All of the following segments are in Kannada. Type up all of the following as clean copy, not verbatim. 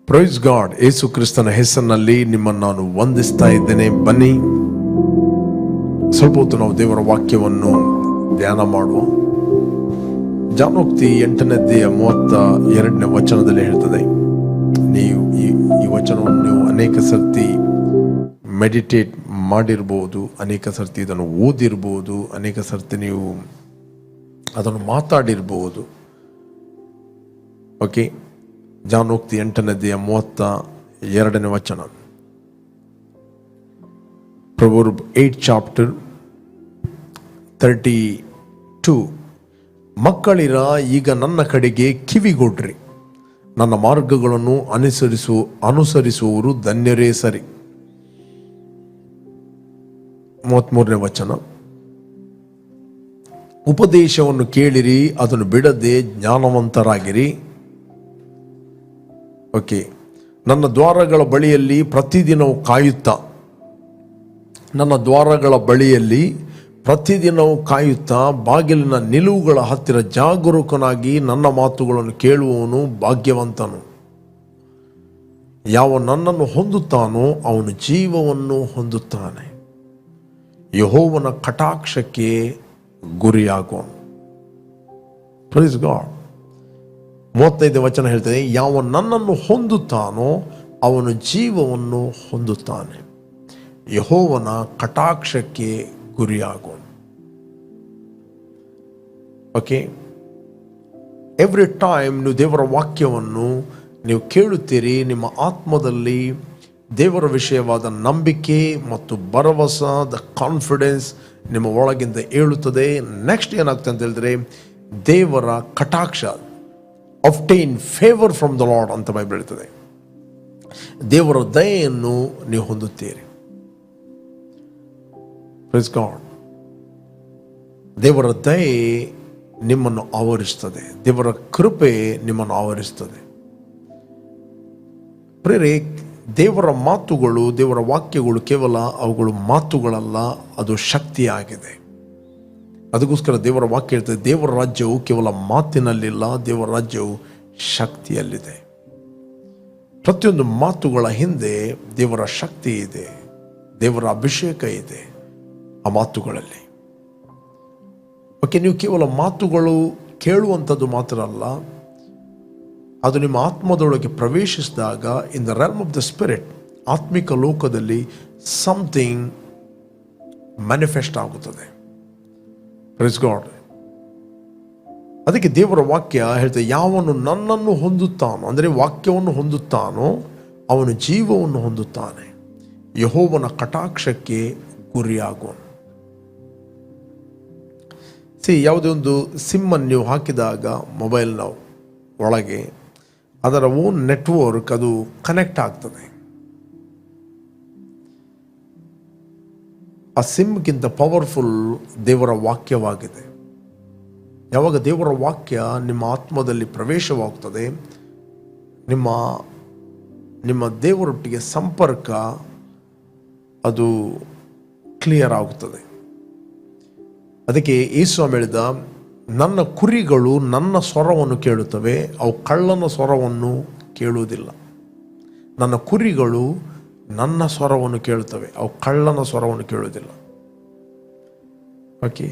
Praise God. ಯೇಸು ಕ್ರಿಸ್ತನ ಹೆಸರಿನಲ್ಲಿ ನಿಮ್ಮನ್ನು ನಾನು ವಂದಿಸ್ತಾ ಇದ್ದೇನೆ. ಬನ್ನಿ ಸ್ವಲ್ಪ ಹೊತ್ತು ನಾವು ದೇವರ ವಾಕ್ಯವನ್ನು ಧ್ಯಾನ ಮಾಡುವ. ಜಾನೋಕ್ತಿ 8:32 ವಚನದಲ್ಲಿ ಹೇಳ್ತದೆ, ನೀವು ಈ ವಚನವನ್ನು ನೀವು ಅನೇಕ ಸರ್ತಿ ಮೆಡಿಟೇಟ್ ಮಾಡಿರ್ಬೋದು, ಅನೇಕ ಸರ್ತಿ ಇದನ್ನು ಓದಿರ್ಬೋದು, ಅನೇಕ ಸರ್ತಿ ನೀವು ಅದನ್ನು ಮಾತಾಡಿರ್ಬೋದು. ಓಕೆ, ಜಾನೋಕ್ತಿ 8:32 ವಚನ. Proverb 8 chapter 32. ಮಕ್ಕಳಿರ, ಈಗ ನನ್ನ ಕಡೆಗೆ ಕಿವಿಗೊಡ್ರಿ, ನನ್ನ ಮಾರ್ಗಗಳನ್ನು ಅನುಸರಿಸುವವರು ಧನ್ಯರೇ ಸರಿ. 33 ವಚನ. ಉಪದೇಶವನ್ನು ಕೇಳಿರಿ, ಅದನ್ನು ಬಿಡದೆ ಜ್ಞಾನವಂತರಾಗಿರಿ. ಓಕೆ, ನನ್ನ ದ್ವಾರಗಳ ಬಳಿಯಲ್ಲಿ ಪ್ರತಿದಿನವೂ ಕಾಯುತ್ತಾ, ನನ್ನ ದ್ವಾರಗಳ ಬಳಿಯಲ್ಲಿ ಪ್ರತಿದಿನವೂ ಕಾಯುತ್ತಾ, ಬಾಗಿಲಿನ ನಿಲುವುಗಳ ಹತ್ತಿರ ಜಾಗರೂಕನಾಗಿ ನನ್ನ ಮಾತುಗಳನ್ನು ಕೇಳುವವನು ಭಾಗ್ಯವಂತನು. ಯಾವ ನನ್ನನ್ನು ಹೊಂದುತ್ತಾನೋ ಅವನು ಜೀವವನ್ನು ಹೊಂದುತ್ತಾನೆ, ಯೆಹೋವನ ಕಟಾಕ್ಷಕ್ಕೆ ಗುರಿಯಾಗುವನು. Praise God. 35 ವಚನ ಹೇಳ್ತದೆ, ಯಾವ ನನ್ನನ್ನು ಹೊಂದುತ್ತಾನೋ ಅವನು ಜೀವವನ್ನು ಹೊಂದುತ್ತಾನೆ, ಯೆಹೋವನ ಕಟಾಕ್ಷಕ್ಕೆ ಗುರಿಯಾಗುವನು. ಓಕೆ, ಎವ್ರಿ ಟೈಮ್ ನೀವು ದೇವರ ವಾಕ್ಯವನ್ನು ನೀವು ಕೇಳುತ್ತೀರಿ, ನಿಮ್ಮ ಆತ್ಮದಲ್ಲಿ ದೇವರ ವಿಷಯವಾದ ನಂಬಿಕೆ ಮತ್ತು ಭರವಸೆ, ದ ಕಾನ್ಫಿಡೆನ್ಸ್ ನಿಮ್ಮ ಒಳಗಿಂದ ಏಳುತ್ತದೆ. ನೆಕ್ಸ್ಟ್ ಏನಾಗ್ತದೆ ಅಂತ ಹೇಳಿದ್ರೆ, ದೇವರ ಕಟಾಕ್ಷ, obtain favour from the Lord ಅಂತ ಬೈಬಲ್ ಹೇಳ್ತದೆ. ದೇವರ ದಯೆಯನ್ನು ನೀವು ಹೊಂದುತ್ತೀರಿ. Praise God. ದೇವರ ದಯೆ ನಿಮ್ಮನ್ನು ಆವರಿಸ್ತದೆ, ದೇವರ ಕೃಪೆ ನಿಮ್ಮನ್ನು ಆವರಿಸ್ತದೆ. ಪ್ರೇರೆ, ದೇವರ ಮಾತುಗಳು, ದೇವರ ವಾಕ್ಯಗಳು ಕೇವಲ ಅವುಗಳು ಮಾತುಗಳಲ್ಲ, ಅದು ಶಕ್ತಿಯಾಗಿದೆ. ಅದಕ್ಕೋಸ್ಕರ ದೇವರ ವಾಕ್ಯ ಹೇಳ್ತದೆ, ದೇವರ ರಾಜ್ಯವು ಕೇವಲ ಮಾತಿನಲ್ಲಿಲ್ಲ, ದೇವರ ರಾಜ್ಯವು ಶಕ್ತಿಯಲ್ಲಿದೆ. ಪ್ರತಿಯೊಂದು ಮಾತುಗಳ ಹಿಂದೆ ದೇವರ ಶಕ್ತಿ ಇದೆ, ದೇವರ ಅಭಿಷೇಕ ಇದೆ ಆ ಮಾತುಗಳಲ್ಲಿ. ಓಕೆ, ನೀವು ಕೇವಲ ಮಾತುಗಳು ಕೇಳುವಂಥದ್ದು ಮಾತ್ರ ಅಲ್ಲ, ಅದು ನಿಮ್ಮ ಆತ್ಮದೊಳಗೆ ಪ್ರವೇಶಿಸಿದಾಗ, in the realm of the spirit, ಆತ್ಮಿಕ ಲೋಕದಲ್ಲಿ ಸಮಥಿಂಗ್ ಮ್ಯಾನಿಫೆಸ್ಟ್ ಆಗುತ್ತದೆ. Praise God. ಅದಕ್ಕೆ ದೇವರ ವಾಕ್ಯ ಹೇಳ್ತದೆ, ಯಾವನು ನನ್ನನ್ನು ಹೊಂದುತ್ತಾನೋ, ಅಂದರೆ ವಾಕ್ಯವನ್ನು ಹೊಂದುತ್ತಾನೋ ಅವನು ಜೀವವನ್ನು ಹೊಂದುತ್ತಾನೆ, ಯೆಹೋವನ ಕಟಾಕ್ಷಕ್ಕೆ ಗುರಿಯಾಗುವನು. ಯಾವುದೇ ಒಂದು ಸಿಮ್ಮನ್ನು ನೀವು ಹಾಕಿದಾಗ ಮೊಬೈಲ್ನ ಒಳಗೆ ಅದರ ಓನ್ ನೆಟ್ವರ್ಕ್ ಅದು ಕನೆಕ್ಟ್ ಆಗ್ತದೆ. ಆ ಸಿಮ್ಗಿಂತ ಪವರ್ಫುಲ್ ದೇವರ ವಾಕ್ಯವಾಗಿದೆ. ಯಾವಾಗ ದೇವರ ವಾಕ್ಯ ನಿಮ್ಮ ಆತ್ಮದಲ್ಲಿ ಪ್ರವೇಶವಾಗ್ತದೆ, ನಿಮ್ಮ ದೇವರೊಟ್ಟಿಗೆ ಸಂಪರ್ಕ ಅದು ಕ್ಲಿಯರ್ ಆಗುತ್ತದೆ. ಅದಕ್ಕೆ ಯೇಸು ಹೇಳಿದ, ನನ್ನ ಕುರಿಗಳು ನನ್ನ ಸ್ವರವನ್ನು ಕೇಳುತ್ತವೆ, ಅವು ಕಳ್ಳನ ಸ್ವರವನ್ನು ಕೇಳುವುದಿಲ್ಲ. ನನ್ನ ಕುರಿಗಳು ನನ್ನ ಸ್ವರವನ್ನು ಕೇಳುತ್ತವೆ, ಅವು ಕಳ್ಳನ ಸ್ವರವನ್ನು ಕೇಳುವುದಿಲ್ಲ. ಓಕೆ,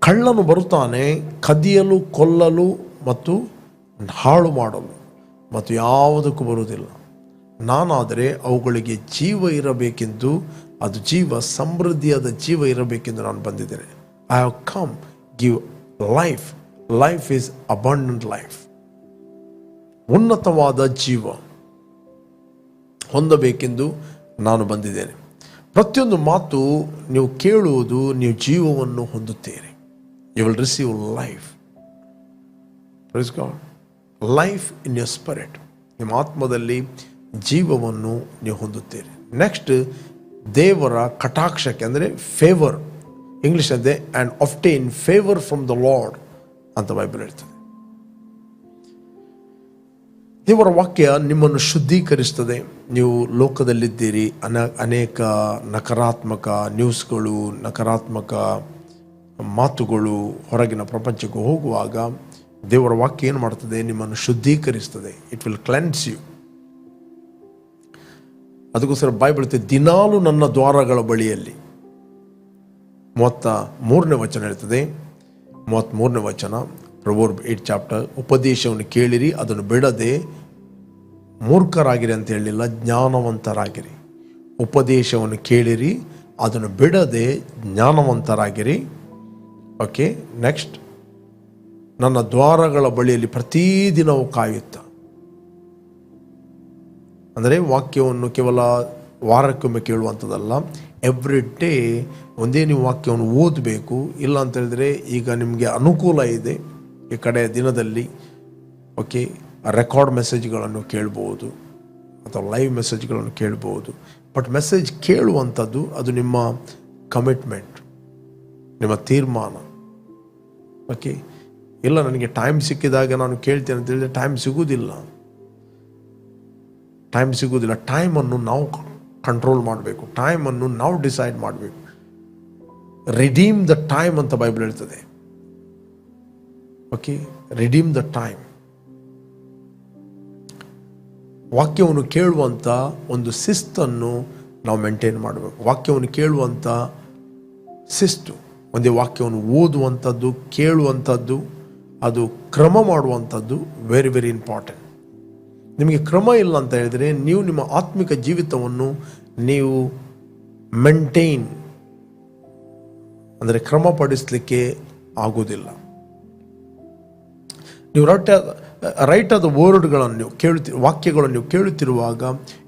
ಕಳ್ಳನು ಬರುತ್ತಾನೆ ಕದಿಯಲು, ಕೊಲ್ಲಲು ಮತ್ತು ಹಾಳು ಮಾಡಲು, ಮತ್ತು ಯಾವುದಕ್ಕೂ ಬರುವುದಿಲ್ಲ. ನಾನಾದರೆ ಅವುಗಳಿಗೆ ಜೀವ ಇರಬೇಕೆಂದು, ಅದು ಜೀವ, ಸಮೃದ್ಧಿಯಾದ ಜೀವ ಇರಬೇಕೆಂದು ನಾನು ಬಂದಿದ್ದೇನೆ. I have come give life. Life is abundant life. ಉನ್ನತವಾದ ಜೀವ ಹೊಂದಬೇಕೆಂದು ನಾನು ಬಂದಿದ್ದೇನೆ. ಪ್ರತಿಯೊಂದು ಮಾತು ನೀವು ಕೇಳುವುದು, ನೀವು ಜೀವವನ್ನು ಹೊಂದುತ್ತೀರಿ. You will receive life. Praise God. Life in your spirit, ನಿಮ್ಮ ಆತ್ಮದಲ್ಲಿ ಜೀವವನ್ನು ನೀವು ಹೊಂದುತ್ತೀರಿ. ನೆಕ್ಸ್ಟ್, ದೇವರ ಕಟಾಕ್ಷಕ್ಕೆ, ಅಂದರೆ ಫೇವರ್, ಇಂಗ್ಲಿಷ್ ಅಂತೆ and obtain favour from the Lord ಅಂತ ಬೈಬಲ್ ಹೇಳ್ತದೆ. ದೇವರ ವಾಕ್ಯ ನಿಮ್ಮನ್ನು ಶುದ್ಧೀಕರಿಸ್ತದೆ. ನೀವು ಲೋಕದಲ್ಲಿದ್ದೀರಿ, ಅನೇಕ ನಕಾರಾತ್ಮಕ ನ್ಯೂಸ್ಗಳು, ನಕಾರಾತ್ಮಕ ಮಾತುಗಳು ಹೊರಗಿನ ಪ್ರಪಂಚಕ್ಕೆ ಹೋಗುವಾಗ ದೇವರ ವಾಕ್ಯ ಏನು ಮಾಡ್ತದೆ, ನಿಮ್ಮನ್ನು ಶುದ್ಧೀಕರಿಸ್ತದೆ. It will cleanse you. ಅದಕ್ಕೋಸ್ಕರ ಬೈಬಲ್ ಹೇಳ್ತದೆ, ದಿನಾಲು ನನ್ನ ದ್ವಾರಗಳ ಬಳಿಯಲ್ಲಿ. 33ನೇ ವಚನ ಹೇಳ್ತದೆ, 33ನೇ ವಚನ, ಪ್ರೊವರ್ಬ್ 8 ಚಾಪ್ಟರ್, ಉಪದೇಶವನ್ನು ಕೇಳಿರಿ, ಅದನ್ನು ಬಿಡದೆ ಮೂರ್ಖರಾಗಿರಿ ಅಂತ ಹೇಳಿಲ್ಲ, ಜ್ಞಾನವಂತರಾಗಿರಿ. ಉಪದೇಶವನ್ನು ಕೇಳಿರಿ, ಅದನ್ನು ಬಿಡದೆ ಜ್ಞಾನವಂತರಾಗಿರಿ. ಓಕೆ, ನೆಕ್ಸ್ಟ್, ನನ್ನ ದ್ವಾರಗಳ ಬಳಿಯಲ್ಲಿ ಪ್ರತಿದಿನವೂ ಕಾಯುತ್ತಾ. ಅಂದರೆ ವಾಕ್ಯವನ್ನು ಕೇವಲ ವಾರಕ್ಕೊಮ್ಮೆ ಕೇಳುವಂಥದ್ದಲ್ಲ, ಎವ್ರಿ ಡೇ ಒಂದೇ ನೀವು ವಾಕ್ಯವನ್ನು ಓದಬೇಕು. ಇಲ್ಲ ಅಂತ ಹೇಳಿದ್ರೆ, ಈಗ ನಿಮಗೆ ಅನುಕೂಲ ಇದೆ ಈ ಕಡೆ ದಿನದಲ್ಲಿ, ಓಕೆ, ರೆಕಾರ್ಡ್ ಮೆಸೇಜ್ಗಳನ್ನು ಕೇಳ್ಬೋದು ಅಥವಾ ಲೈವ್ ಮೆಸೇಜ್ಗಳನ್ನು ಕೇಳ್ಬೋದು. ಬಟ್ ಮೆಸೇಜ್ ಕೇಳುವಂಥದ್ದು ಅದು ನಿಮ್ಮ ಕಮಿಟ್ಮೆಂಟ್, ನಿಮ್ಮ ತೀರ್ಮಾನ. ಓಕೆ, ಇಲ್ಲ ನನಗೆ ಟೈಮ್ ಸಿಕ್ಕಿದಾಗ ನಾನು ಕೇಳ್ತೇನೆ ಅಂತ ಹೇಳಿದ್ರೆ ಟೈಮ್ ಸಿಗುವುದಿಲ್ಲ. ಟೈಮನ್ನು ನಾವು ಕಂಟ್ರೋಲ್ ಮಾಡಬೇಕು, ಟೈಮನ್ನು ನಾವು ಡಿಸೈಡ್ ಮಾಡಬೇಕು. ರಿಡೀಮ್ ದ ಟೈಮ್ ಅಂತ ಬೈಬಲ್ ಹೇಳ್ತದೆ. Okay, redeem the time. ವಾಕ್ಯವನ್ನು ಕೇಳುವಂಥ ಒಂದು ಶಿಸ್ತನ್ನು ನಾವು ಮೇಂಟೈನ್ ಮಾಡಬೇಕು. ವಾಕ್ಯವನ್ನು ಕೇಳುವಂಥ ಶಿಸ್ತು, ಒಂದೇ ವಾಕ್ಯವನ್ನು ಓದುವಂಥದ್ದು, ಕೇಳುವಂಥದ್ದು, ಅದು ಕ್ರಮ ಮಾಡುವಂಥದ್ದು ವೆರಿ ವೆರಿ ಇಂಪಾರ್ಟೆಂಟ್. ನಿಮಗೆ ಕ್ರಮ ಇಲ್ಲ ಅಂತ ಹೇಳಿದರೆ ನೀವು ನಿಮ್ಮ ಆತ್ಮಿಕ ಜೀವಿತವನ್ನು ನೀವು ಮೇಂಟೈನ್ ಅಂದರೆ ಕ್ರಮಪಡಿಸಲಿಕ್ಕೆ ಆಗೋದಿಲ್ಲ. ನೀವು ರೈಟ್ ಆದ ವರ್ಡ್ಗಳನ್ನು ನೀವು ವಾಕ್ಯಗಳನ್ನು ನೀವು ಕೇಳುತ್ತಿರುವಾಗ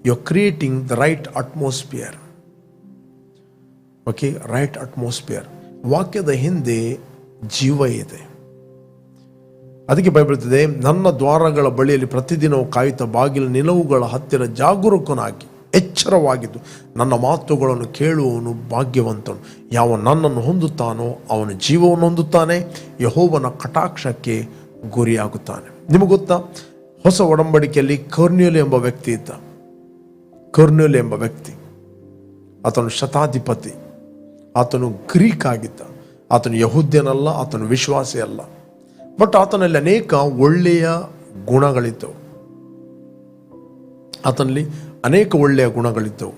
you are creating the right atmosphere. Okay, right atmosphere. ವಾಕ್ಯದ ಹಿಂದೆ ಜೀವ ಇದೆ. ಅದಕ್ಕೆ ಬೈಬಲ್ ಹೇಳ್ತದೆ, ನನ್ನ ದ್ವಾರಗಳ ಬಳಿಯಲ್ಲಿ ಪ್ರತಿದಿನವೂ ಕಾಯುತ್ತಾ ಬಾಗಿಲ ನಿಲುವುಗಳ ಹತ್ತಿರ ಜಾಗರೂಕನಾಗಿ ಎಚ್ಚರವಾಗಿದ್ದು ನನ್ನ ಮಾತುಗಳನ್ನು ಕೇಳುವವನು ಭಾಗ್ಯವಂತನು. ಯಾವ ನನ್ನನ್ನು ಹೊಂದುತ್ತಾನೋ ಅವನು ಜೀವವನ್ನು ಹೊಂದುತ್ತಾನೆ, ಯೆಹೋವನ ಕಟಾಕ್ಷಕ್ಕೆ ಗುರಿಯಾಗುತ್ತಾನೆ. ನಿಮಗೆ ಗೊತ್ತಾ, ಹೊಸ ಒಡಂಬಡಿಕೆಯಲ್ಲಿ ಕೊರ್ನೇಲ್ಯ ಎಂಬ ವ್ಯಕ್ತಿ ಇದ್ದ. ಕೊರ್ನೇಲ್ಯ ಎಂಬ ವ್ಯಕ್ತಿ, ಆತನು ಶತಾಧಿಪತಿ, ಆತನು ಗ್ರೀಕ್ ಆಗಿದ್ದ, ಆತನು ಯಹೂದ್ಯನಲ್ಲ, ಆತನು ವಿಶ್ವಾಸಿ ಅಲ್ಲ. ಬಟ್ ಆತನಲ್ಲಿ ಅನೇಕ ಒಳ್ಳೆಯ ಗುಣಗಳಿದ್ದವು. ಆತನಲ್ಲಿ ಅನೇಕ ಒಳ್ಳೆಯ ಗುಣಗಳಿದ್ದವು.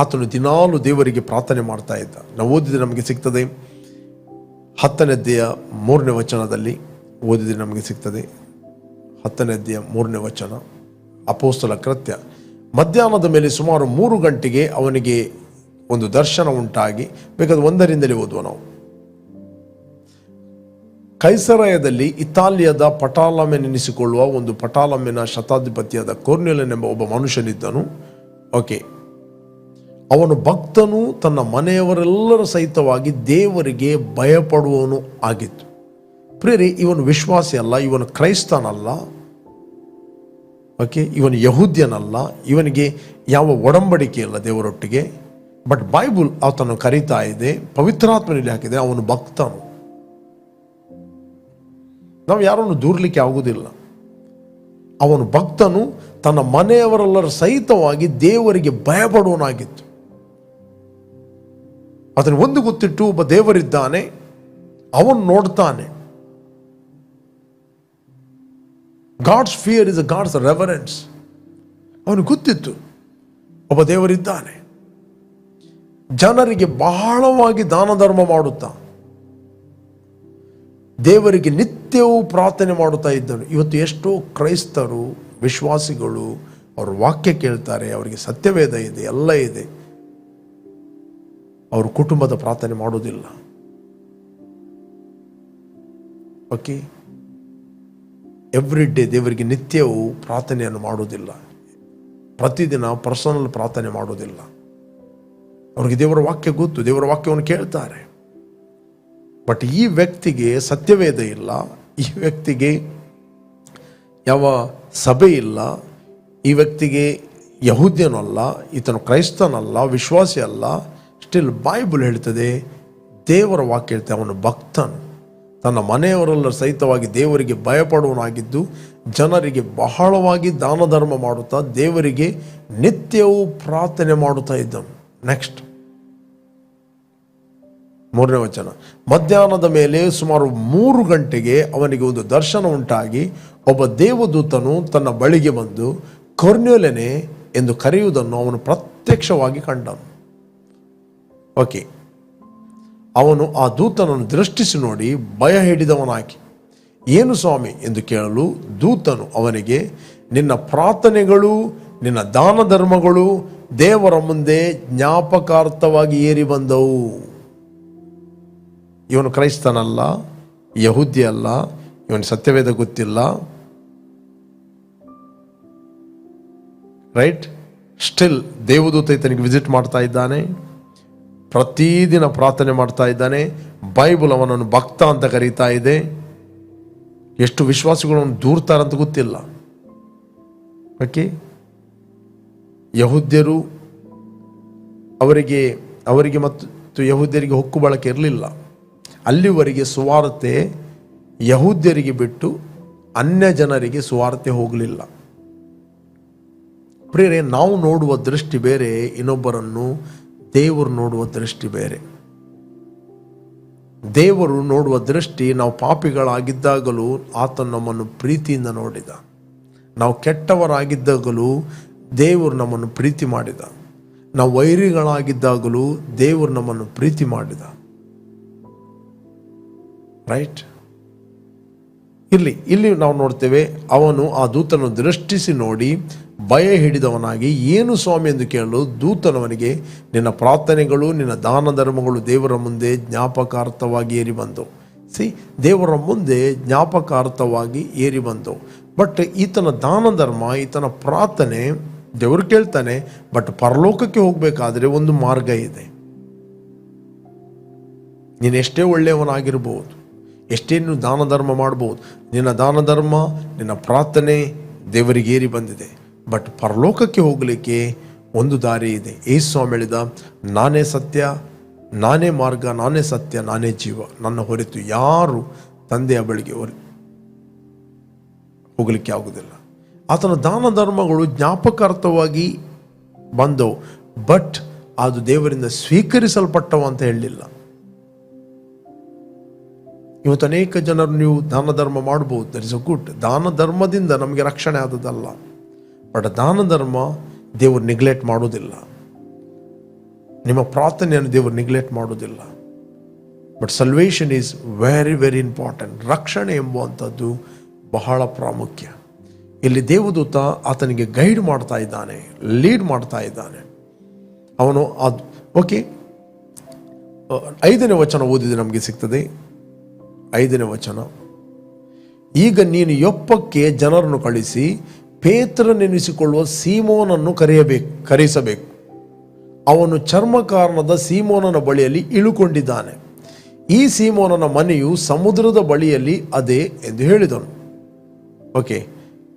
ಆತನು ದಿನಾಲು ದೇವರಿಗೆ ಪ್ರಾರ್ಥನೆ ಮಾಡ್ತಾ ಇದ್ದ. ನಾವು ಓದಿದ್ರೆ ನಮಗೆ ಸಿಗ್ತದೆ, 10ನೇ ಅಧ್ಯಾಯ 3ನೇ ವಚನದಲ್ಲಿ ಓದಿದ್ರೆ ನಮಗೆ ಸಿಗ್ತದೆ. 10ನೇ ಅಧ್ಯಾಯ 3ನೇ ವಚನ, ಅಪೊಸ್ತಲ ಕೃತ್ಯ. ಮಧ್ಯಾಹ್ನದ ಮೇಲೆ ಸುಮಾರು 3 ಗಂಟೆಗೆ ಅವನಿಗೆ ಒಂದು ದರ್ಶನ ಉಂಟಾಗಿ, ಬೇಕಾದ್ರೆ 1ರಿಂದಲೇ ಓದುವ ನಾವು. ಕೈಸರಯದಲ್ಲಿ ಇತಾಲಿಯದ ಪಟಾಲಮೆನೆನಿಸಿಕೊಳ್ಳುವ ಒಂದು ಪಟಾಲಮೆನ ಶತಾಧಿಪತಿಯಾದ ಕೊರ್ನೇಲ್ಯನೆಂಬ ಒಬ್ಬ ಮನುಷ್ಯನಿದ್ದನು. ಓಕೆ, ಅವನು ಭಕ್ತನು, ತನ್ನ ಮನೆಯವರೆಲ್ಲರ ಸಹಿತವಾಗಿ ದೇವರಿಗೆ ಭಯಪಡುವವನು ಆಗಿತ್ತು. ಪ್ರಿಯರೇ, ಇವನು ವಿಶ್ವಾಸಿ ಅಲ್ಲ, ಇವನು ಕ್ರೈಸ್ತನಲ್ಲ. ಓಕೆ, ಇವನು ಯಹೂದ್ಯನಲ್ಲ, ಇವನಿಗೆ ಯಾವ ಒಡಂಬಡಿಕೆ ಇಲ್ಲ ದೇವರೊಟ್ಟಿಗೆ. ಬಟ್ ಬೈಬಲ್ ಆತನು ಕರೀತಾ ಇದೆ, ಪವಿತ್ರಾತ್ಮನಲ್ಲಿ ಹಾಕಿದೆ, ಅವನು ಭಕ್ತನು. ನಾವು ಯಾರನ್ನು ದೂರಲಿಕ್ಕೆ ಆಗುವುದಿಲ್ಲ. ಅವನು ಭಕ್ತನು, ತನ್ನ ಮನೆಯವರೆಲ್ಲರ ಸಹಿತವಾಗಿ ದೇವರಿಗೆ ಭಯಪಡುವನಾಗಿತ್ತು. ಅದನ್ನು ಒಂದು ಗೊತ್ತಿಟ್ಟು, ಒಬ್ಬ ದೇವರಿದ್ದಾನೆ, ಅವನು ನೋಡ್ತಾನೆ. God's fear is a God's reverence. ಅವನಿಗೆ ಗೊತ್ತಿತ್ತು ಒಬ್ಬ ದೇವರಿದ್ದಾನೆ. ಜನರಿಗೆ ಬಹಳವಾಗಿ ದಾನ ಧರ್ಮ ಮಾಡುತ್ತಾ ದೇವರಿಗೆ ನಿತ್ಯವೂ ಪ್ರಾರ್ಥನೆ ಮಾಡುತ್ತಾ ಇದ್ದನು. ಇವತ್ತು ಎಷ್ಟೋ ಕ್ರೈಸ್ತರು, ವಿಶ್ವಾಸಿಗಳು, ಅವರು ವಾಕ್ಯ ಕೇಳ್ತಾರೆ, ಅವರಿಗೆ ಸತ್ಯವೇದ ಇದೆ, ಎಲ್ಲ ಇದೆ, ಅವರು ಕುಟುಂಬದ ಪ್ರಾರ್ಥನೆ ಮಾಡೋದಿಲ್ಲ. ಓಕೆ, ಎವ್ರಿ ಡೇ ದೇವರಿಗೆ ನಿತ್ಯವೂ ಪ್ರಾರ್ಥನೆಯನ್ನು ಮಾಡೋದಿಲ್ಲ, ಪ್ರತಿದಿನ ಪರ್ಸನಲ್ ಪ್ರಾರ್ಥನೆ ಮಾಡೋದಿಲ್ಲ. ಅವರಿಗೆ ದೇವರ ವಾಕ್ಯ ಗೊತ್ತು, ದೇವರ ವಾಕ್ಯವನ್ನು ಕೇಳ್ತಾರೆ. ಬಟ್ ಈ ವ್ಯಕ್ತಿಗೆ ಸತ್ಯವೇದ ಇಲ್ಲ, ಈ ವ್ಯಕ್ತಿಗೆ ಯಾವ ಸಭೆ ಇಲ್ಲ, ಈ ವ್ಯಕ್ತಿಗೆ ಯಹೂದ್ಯನಲ್ಲ, ಈತನು ಕ್ರೈಸ್ತನಲ್ಲ, ವಿಶ್ವಾಸಿ ಅಲ್ಲ. ಸ್ಟಿಲ್ ಬೈಬಲ್ ಹೇಳ್ತದೆ, ದೇವರ ವಾಕ್ಯ ಹೇಳ್ತದೆ, ಅವನು ಭಕ್ತನು, ತನ್ನ ಮನೆಯವರೆಲ್ಲ ಸಹಿತವಾಗಿ ದೇವರಿಗೆ ಭಯಪಡುವನಾಗಿದ್ದು ಜನರಿಗೆ ಬಹಳವಾಗಿ ದಾನ ಧರ್ಮ ಮಾಡುತ್ತಾ ದೇವರಿಗೆ ನಿತ್ಯವೂ ಪ್ರಾರ್ಥನೆ ಮಾಡುತ್ತಾ ಇದ್ದನು. ನೆಕ್ಸ್ಟ್ 3ನೇ ವಚನ. ಮಧ್ಯಾಹ್ನದ ಮೇಲೆ ಸುಮಾರು 3 ಗಂಟೆಗೆ ಅವನಿಗೆ ಒಂದು ದರ್ಶನ ಉಂಟಾಗಿ, ಒಬ್ಬ ದೇವದೂತನು ತನ್ನ ಬಳಿಗೆ ಬಂದು ಕೊರ್ನೇಲ್ಯನೇ ಎಂದು ಕರೆಯುವುದನ್ನು ಅವನು ಪ್ರತ್ಯಕ್ಷವಾಗಿ ಕಂಡನು. ಓಕೆ, ಅವನು ಆ ದೂತನನ್ನು ದೃಷ್ಟಿಸಿ ನೋಡಿ ಭಯ ಹಿಡಿದವನಾಗಿ, ಏನು ಸ್ವಾಮಿ ಎಂದು ಕೇಳಲು ದೂತನು ಅವನಿಗೆ, ನಿನ್ನ ಪ್ರಾರ್ಥನೆಗಳು ನಿನ್ನ ದಾನ ಧರ್ಮಗಳು ದೇವರ ಮುಂದೆ ಜ್ಞಾಪಕಾರ್ಥವಾಗಿ ಏರಿ ಬಂದವು. ಇವನು ಕ್ರೈಸ್ತನಲ್ಲ, ಯಹೂದಿ ಅಲ್ಲ, ಇವನು ಸತ್ಯವೇದ ಗೊತ್ತಿಲ್ಲ, ರೈಟ್? ಸ್ಟಿಲ್ ದೇವದೂತ ಈತನಿಗೆ ವಿಸಿಟ್ ಮಾಡ್ತಾ ಇದ್ದಾನೆ, ಪ್ರತಿದಿನ ಪ್ರಾರ್ಥನೆ ಮಾಡ್ತಾ ಇದ್ದಾನೆ, ಬೈಬಲ್ ಅವನನ್ನು ಭಕ್ತ ಅಂತ ಕರೀತಾ ಇದೆ. ಎಷ್ಟು ವಿಶ್ವಾಸಿಗಳನ್ನು ದೂರ್ತಾರಂತ ಗೊತ್ತಿಲ್ಲ. ಓಕೆ, ಯಹೂದ್ಯರು ಅವರಿಗೆ ಮತ್ತು ಯಹೂದ್ಯರಿಗೆ ಹೊಕ್ಕು ಬಳಕೆ ಇರಲಿಲ್ಲ. ಅಲ್ಲಿವರೆಗೆ ಸುವಾರ್ತೆ ಯಹೂದ್ಯರಿಗೆ ಬಿಟ್ಟು ಅನ್ಯ ಜನರಿಗೆ ಸುವಾರ್ತೆ ಹೋಗಲಿಲ್ಲ. ಪ್ರಿಯರೇ, ನಾವು ನೋಡುವ ದೃಷ್ಟಿ ಬೇರೆ, ಇನ್ನೊಬ್ಬರನ್ನು ದೇವರು ನೋಡುವ ದೃಷ್ಟಿ ಬೇರೆ. ದೇವರು ನೋಡುವ ದೃಷ್ಟಿ, ನಾವು ಪಾಪಿಗಳಾಗಿದ್ದಾಗಲೂ ಆತನು ನಮ್ಮನ್ನು ಪ್ರೀತಿಯಿಂದ ನೋಡಿದ. ನಾವು ಕೆಟ್ಟವರಾಗಿದ್ದಾಗಲೂ ದೇವರು ನಮ್ಮನ್ನು ಪ್ರೀತಿ ಮಾಡಿದ. ನಾವು ವೈರಿಗಳಾಗಿದ್ದಾಗಲೂ ದೇವರು ನಮ್ಮನ್ನು ಪ್ರೀತಿ ಮಾಡಿದ. ರೈಟ್? ಇಲ್ಲಿ ನಾವು ನೋಡ್ತೇವೆ, ಅವನು ಆ ದೂತನನ್ನು ದೃಷ್ಟಿಸಿ ನೋಡಿ ಭಯ ಹಿಡಿದವನಾಗಿ, ಏನು ಸ್ವಾಮಿ ಎಂದು ಕೇಳಲು ದೂತನವನಿಗೆ, ನಿನ್ನ ಪ್ರಾರ್ಥನೆಗಳು ನಿನ್ನ ದಾನ ಧರ್ಮಗಳು ದೇವರ ಮುಂದೆ ಜ್ಞಾಪಕಾರ್ಥವಾಗಿ ಏರಿ ಬಂದವು. ದೇವರ ಮುಂದೆ ಜ್ಞಾಪಕಾರ್ಥವಾಗಿ ಏರಿ ಬಂದವು. ಬಟ್ ಈತನ ದಾನ ಧರ್ಮ, ಈತನ ಪ್ರಾರ್ಥನೆ ದೇವರು ಕೇಳ್ತಾನೆ. ಬಟ್ ಪರಲೋಕಕ್ಕೆ ಹೋಗಬೇಕಾದ್ರೆ ಒಂದು ಮಾರ್ಗ ಇದೆ. ನೀನು ಎಷ್ಟೇ ಒಳ್ಳೆಯವನಾಗಿರ್ಬೋದು, ಎಷ್ಟೇ ನೀನು ದಾನ ಧರ್ಮ ಮಾಡ್ಬೋದು, ನಿನ್ನ ದಾನ ಧರ್ಮ ನಿನ್ನ ಪ್ರಾರ್ಥನೆ ದೇವರಿಗೆ ಏರಿ ಬಂದಿದೆ. ಬಟ್ ಪರಲೋಕಕ್ಕೆ ಹೋಗಲಿಕ್ಕೆ ಒಂದು ದಾರಿ ಇದೆ. ಯೇಸು ಸ್ವಾಮಿ ಹೇಳಿದ, ನಾನೇ ಸತ್ಯ, ನಾನೇ ಮಾರ್ಗ, ನಾನೇ ಸತ್ಯ, ನಾನೇ ಜೀವ, ನನ್ನ ಹೊರತು ಯಾರು ತಂದೆಯ ಬಳಿಗೆ ಹೋಗಲಿಕ್ಕೆ ಆಗುವುದಿಲ್ಲ. ಆತನ ದಾನ ಧರ್ಮಗಳು ಜ್ಞಾಪಕಾರ್ಥವಾಗಿ ಬಂದವು, ಬಟ್ ಅದು ದೇವರಿಂದ ಸ್ವೀಕರಿಸಲ್ಪಟ್ಟವು ಅಂತ ಹೇಳಲಿಲ್ಲ. ಇವತ್ತು ಅನೇಕ ಜನರು ನೀವು ದಾನ ಧರ್ಮ ಮಾಡ್ಬೋದು, ದಟ್ ಇಸ್ ಅ ಗುಡ್. ದಾನ ಧರ್ಮದಿಂದ ನಮಗೆ ರಕ್ಷಣೆ ಆದದಲ್ಲ, ಬಟ್ ದಾನ ಧರ್ಮ ದೇವರು ನೆಗ್ಲೆಕ್ಟ್ ಮಾಡೋದಿಲ್ಲ. ನಿಮ್ಮ ಪ್ರಾರ್ಥನೆಯನ್ನು ದೇವರು ನೆಗ್ಲೆಕ್ಟ್ ಮಾಡೋದಿಲ್ಲ. But salvation is very very important. ರಕ್ಷಣೆ ಎಂಬುವಂಥದ್ದು ಬಹಳ ಪ್ರಾಮುಖ್ಯ. ಇಲ್ಲಿ ದೇವದೂತ ಆತನಿಗೆ ಗೈಡ್ ಮಾಡ್ತಾ ಇದ್ದಾನೆ, ಲೀಡ್ ಮಾಡ್ತಾ ಇದ್ದಾನೆ. ಅವನು ಅದು ಓಕೆ. 5ನೇ ವಚನ ಓದಿದ್ರೆ ನಮಗೆ ಸಿಗ್ತದೆ. 5ನೇ ವಚನ, ಈಗ ನೀನು ಯೊಪ್ಪಕ್ಕೆ ಜನರನ್ನು ಕಳಿಸಿ ಪೇತ್ರನೆನಿಸಿಕೊಳ್ಳುವ ಸೀಮೋನನ್ನು ಕರೆಯಿಸಬೇಕು. ಅವನು ಚರ್ಮಕಾರಣದ ಸೀಮೋನನ ಬಳಿಯಲ್ಲಿ ಇಳುಕೊಂಡಿದ್ದಾನೆ. ಈ ಸೀಮೋನನ ಮನೆಯು ಸಮುದ್ರದ ಬಳಿಯಲ್ಲಿ ಅದೇ ಎಂದು ಹೇಳಿದನು. ಓಕೆ,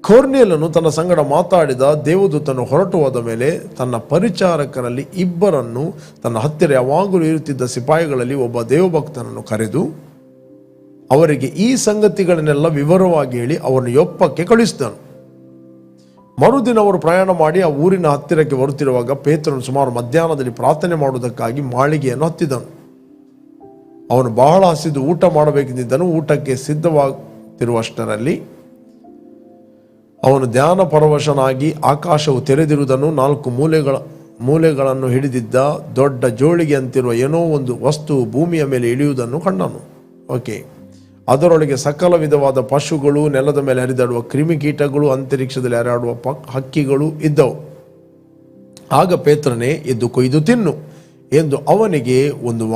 ಕೊರ್ನೇಲನು ತನ್ನ ಸಂಗಡ ಮಾತಾಡಿದ ದೇವದೂತನು ಹೊರಟು ಹೋದ ಮೇಲೆ ತನ್ನ ಪರಿಚಾರಕರಲ್ಲಿ ಇಬ್ಬರನ್ನು, ತನ್ನ ಹತ್ತಿರ ಯಾವಾಗಲೂ ಇರುತ್ತಿದ್ದ ಸಿಪಾಯಿಗಳಲ್ಲಿ ಒಬ್ಬ ದೇವಭಕ್ತನನ್ನು ಕರೆದು ಅವರಿಗೆ ಈ ಸಂಗತಿಗಳನ್ನೆಲ್ಲ ವಿವರವಾಗಿ ಹೇಳಿ ಅವರನ್ನು ಯೊಪ್ಪಕ್ಕೆ ಕಳಿಸಿದನು. ಮರುದಿನ ಅವರು ಪ್ರಯಾಣ ಮಾಡಿ ಆ ಊರಿನ ಹತ್ತಿರಕ್ಕೆ ಬರುತ್ತಿರುವಾಗ ಪೇತ್ರನು ಸುಮಾರು ಮಧ್ಯಾಹ್ನದಲ್ಲಿ ಪ್ರಾರ್ಥನೆ ಮಾಡುವುದಕ್ಕಾಗಿ ಮಾಳಿಗೆಯನ್ನು ಹತ್ತಿದನು. ಅವನು ಬಹಳ ಹಸಿದು ಊಟ ಮಾಡಬೇಕೆಂದಿದ್ದನು. ಊಟಕ್ಕೆ ಸಿದ್ಧವಾಗುತ್ತಿರುವಷ್ಟರಲ್ಲಿ ಅವನು ಧ್ಯಾನ ಪರವಶನಾಗಿ ಆಕಾಶವು ತೆರೆದಿರುವುದನ್ನು, 4 ಮೂಲೆಗಳನ್ನು ಹಿಡಿದಿದ್ದ ದೊಡ್ಡ ಜೋಳಿಗೆ ಅಂತಿರುವ ಏನೋ ಒಂದು ವಸ್ತು ಭೂಮಿಯ ಮೇಲೆ ಇಳಿಯುವುದನ್ನು ಕಂಡನು. ಓಕೆ, ಅದರೊಳಗೆ ಸಕಲ ವಿಧವಾದ ಪಶುಗಳು, ನೆಲದ ಮೇಲೆ ಹರಿದಾಡುವ ಕ್ರಿಮಿಕೀಟಗಳು, ಅಂತರಿಕ್ಷದಲ್ಲಿ ಹಾರಾಡುವ ಹಕ್ಕಿಗಳು ಇದ್ದವು. ಆಗ ಪೇತ್ರನೇ, ಎದ್ದು ಕೊಯ್ದು ತಿನ್ನು ಎಂದು ಅವನಿಗೆ ಒಂದು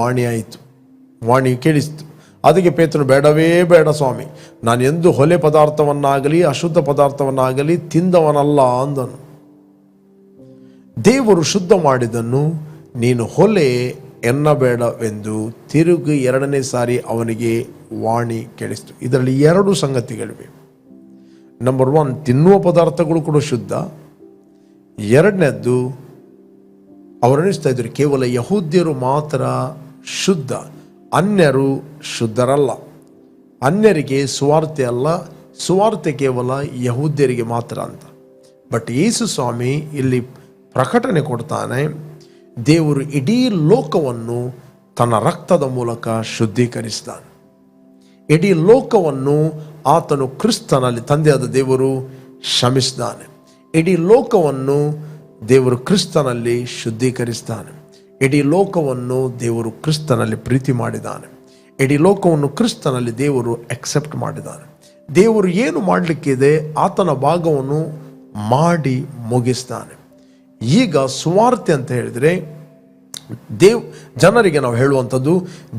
ವಾಣಿ ಕೇಳಿಸಿತು. ಅದಕ್ಕೆ ಪೇತ್ರನು, ಬೇಡವೇ ಬೇಡ ಸ್ವಾಮಿ, ನಾನು ಎಂದು ಹೊಲೆ ಪದಾರ್ಥವನ್ನಾಗಲಿ ಅಶುದ್ಧ ಪದಾರ್ಥವನ್ನಾಗಲಿ ತಿಂದವನಲ್ಲ ಅಂದನು. ದೇವರು ಶುದ್ಧ ಮಾಡಿದನ್ನು ನೀನು ಹೊಲೆ ಎನ್ನಬೇಡವೆಂದು ತಿರುಗಿ 2ನೇ ಸಾರಿ ಅವನಿಗೆ ವಾಣಿ ಕೇಳಿಸಿತು. ಇದರಲ್ಲಿ 2 ಸಂಗತಿಗಳಿವೆ. ನಂಬರ್ 1, ತಿನ್ನುವ ಪದಾರ್ಥಗಳು ಕೂಡ ಶುದ್ಧ. 2ನೇದ್ದು, ಅವರನ್ನಿಸ್ತಾ ಇದ್ರು ಕೇವಲ ಯಹೂದ್ಯರು ಮಾತ್ರ ಶುದ್ಧ, ಅನ್ಯರು ಶುದ್ಧರಲ್ಲ. ಅನ್ಯರಿಗೆ ಸುವಾರ್ತೆ ಅಲ್ಲ, ಸುವಾರ್ತೆ ಕೇವಲ ಯಹೂದ್ಯರಿಗೆ ಮಾತ್ರ ಅಂತ. ಬಟ್ ಯೇಸು ಸ್ವಾಮಿ ಇಲ್ಲಿ ಪ್ರಕಟಣೆ ಕೊಡ್ತಾನೆ, ದೇವರು ಇಡೀ ಲೋಕವನ್ನು ತನ್ನ ರಕ್ತದ ಮೂಲಕ ಶುದ್ಧೀಕರಿಸಿದ್ದಾನೆ. ಇಡೀ ಲೋಕವನ್ನು ಆತನು ಕ್ರಿಸ್ತನಲ್ಲಿ ತಂದೆಯಾದ ದೇವರು ಕ್ಷಮಿಸಿದ್ದಾನೆ. ಇಡೀ ಲೋಕವನ್ನು ದೇವರು ಕ್ರಿಸ್ತನಲ್ಲಿ ಶುದ್ಧೀಕರಿಸ್ತಾನೆ. ಇಡೀ ಲೋಕವನ್ನು ದೇವರು ಕ್ರಿಸ್ತನಲ್ಲಿ ಪ್ರೀತಿ ಮಾಡಿದ್ದಾನೆ. ಇಡೀ ಲೋಕವನ್ನು ಕ್ರಿಸ್ತನಲ್ಲಿ ದೇವರು ಅಕ್ಸೆಪ್ಟ್ ಮಾಡಿದ್ದಾನೆ. ದೇವರು ಏನು ಮಾಡಲಿಕ್ಕಿದೆ ಆತನ ಭಾಗವನ್ನು ಮಾಡಿ ಮುಗಿಸ್ತಾನೆ. ಈಗ ಸುವಾರ್ತೆ ಅಂತ ಹೇಳಿದರೆ ಜನರಿಗೆ ನಾವು ಹೇಳುವಂಥದ್ದು,